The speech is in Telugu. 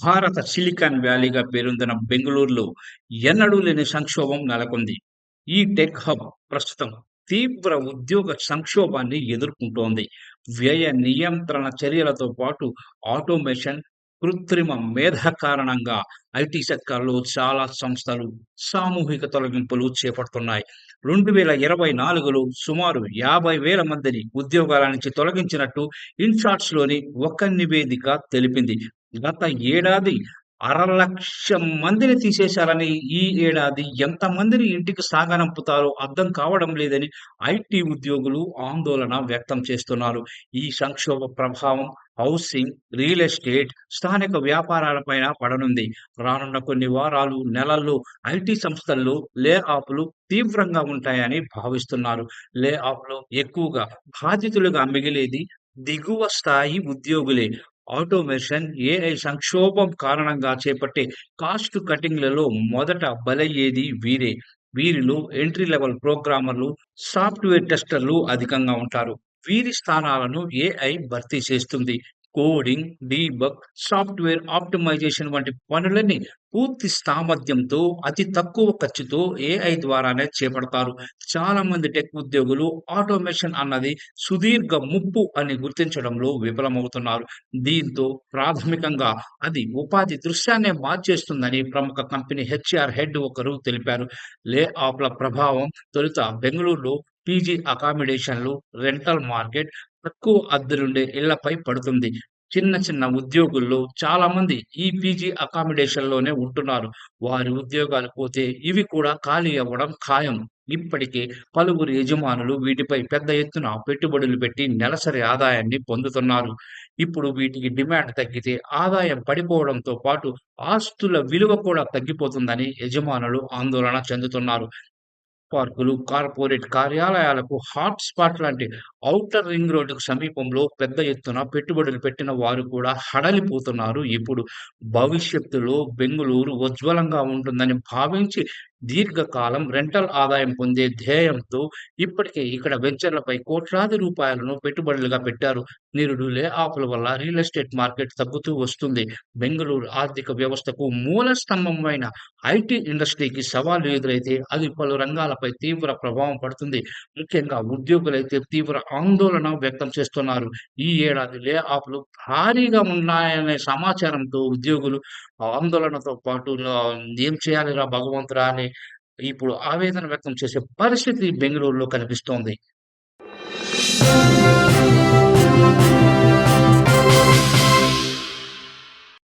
భారత సిలికాన్ వ్యాలీగా పేరొందిన బెంగుళూరులో ఎన్నడూ లేని సంక్షోభం నెలకొంది. ఈ టెక్ హబ్ ప్రస్తుతం తీవ్ర ఉద్యోగ సంక్షోభాన్ని ఎదుర్కొంటోంది. వ్యయ నియంత్రణ చర్యలతో పాటు ఆటోమేషన్, కృత్రిమ మేధ కారణంగా ఐటీ సెక్టార్‌లో చాలా సంస్థలు సామూహిక తొలగింపులు చేపడుతున్నాయి. 2024లో సుమారు 50,000 మందిని ఉద్యోగాల నుంచి తొలగించినట్టు ఇన్‌సాట్స్‌లోని ఒక నివేదిక తెలిపింది. గత ఏడాది 1,00,000 మందిని తీసేశారని, ఈ ఏడాది ఎంతమందిని ఇంటికి సాగనంపుతారో అర్థం కావడం లేదని ఐటీ ఉద్యోగులు ఆందోళన వ్యక్తం చేస్తున్నారు. ఈ సంక్షోభ ప్రభావం హౌసింగ్, రియల్ ఎస్టేట్, స్థానిక వ్యాపారాలపైన పడనుంది. రానున్న కొన్ని వారాలు, నెలల్లో ఐటీ సంస్థల్లో లే ఆఫ్‌లు తీవ్రంగా ఉంటాయని భావిస్తున్నారు. లే ఆఫ్‌లో ఎక్కువగా బాధితులుగా మిగిలేది దిగువ స్థాయి ఉద్యోగులే. ఆటోమేషన్, ఏఐ సంక్షోభం కారణంగా చేపట్టే కాస్ట్ కటింగ్‌లలో మొదట బలయ్యేది వీరే. వీరిలో ఎంట్రీ లెవెల్ ప్రోగ్రామర్లు, సాఫ్ట్‌వేర్ టెస్టర్లు అధికంగా ఉంటారు. వీరి స్థానాలను ఏఐ భర్తీ చేస్తుంది. కోడింగ్, డీబగ్, సాఫ్ట్‌వేర్ ఆప్టిమైజేషన్ వంటి పనులని పూర్తి సామర్థ్యంతో అతి తక్కువ ఖర్చుతో ఏఐ ద్వారానే చేపడతారు. చాలామంది టెక్ ఉద్యోగులు ఆటోమేషన్ అన్నది సుదీర్ఘ ముప్పు అని గుర్తించడంలో విఫలమవుతున్నారు. దీంతో ప్రాథమికంగా అది ఉపాధి దృశ్యాన్నే మార్చేస్తుందని ప్రముఖ కంపెనీ హెచ్ఆర్ హెడ్ ఒకరు తెలిపారు. లే ఆఫ్‌ల ప్రభావం తొలుత బెంగుళూరులో పీజీ అకామిడేషన్లు, రెంటల్ మార్కెట్, తక్కువ అద్దెలుండే ఇళ్లపై పడుతుంది. చిన్న చిన్న ఉద్యోగుల్లో చాలామంది ఈ పీజీ అకామిడేషన్‌లోనే ఉంటున్నారు. వారి ఉద్యోగాలు పోతే ఇవి కూడా ఖాళీ అవ్వడం ఖాయం. ఇప్పటికే పలువురు యజమానులు వీటిపై పెద్ద ఎత్తున పెట్టుబడులు పెట్టి నెలసరి ఆదాయాన్ని పొందుతున్నారు. ఇప్పుడు వీటికి డిమాండ్ తగ్గితే ఆదాయం పడిపోవడంతో పాటు ఆస్తుల విలువ కూడా తగ్గిపోతుందని యజమానులు ఆందోళన చెందుతున్నారు. పార్కులు, కార్పొరేట్ కార్యాలయాలకు హాట్ స్పాట్ లాంటి ఔటర్ రింగ్ రోడ్డుకు సమీపంలో పెద్ద ఎత్తున పెట్టుబడులు పెట్టిన వారు కూడా హడలిపోతున్నారు ఇప్పుడు. భవిష్యత్తులో బెంగుళూరు ఉజ్వలంగా ఉంటుందని భావించి దీర్ఘకాలం రెంటల్ ఆదాయం పొందే ధ్యేయంతో ఇప్పటికే ఇక్కడ వెంచర్లపై కోట్లాది రూపాయలను పెట్టుబడులుగా పెట్టారు. నిరుడు లే ఆఫ్‌ల వల్ల రియల్ ఎస్టేట్ మార్కెట్ తగ్గుతూ వస్తుంది. బెంగుళూరు ఆర్థిక వ్యవస్థకు మూల స్తంభమైన ఐటీ ఇండస్ట్రీకి సవాళ్లు ఎదురైతే అది పలు రంగాలపై తీవ్ర ప్రభావం పడుతుంది. ముఖ్యంగా ఉద్యోగులైతే తీవ్ర ఆందోళన వ్యక్తం చేస్తున్నారు. ఈ ఏడాది లే ఆఫ్‌లు భారీగా ఉన్నాయనే సమాచారంతో ఉద్యోగులు ఆందోళనతో పాటు ఏం చేయాలిరా భగవంతుడా అని ఇప్పుడు ఆవేదన వ్యక్తం చేసే పరిస్థితి బెంగుళూరులో కనిపిస్తోంది.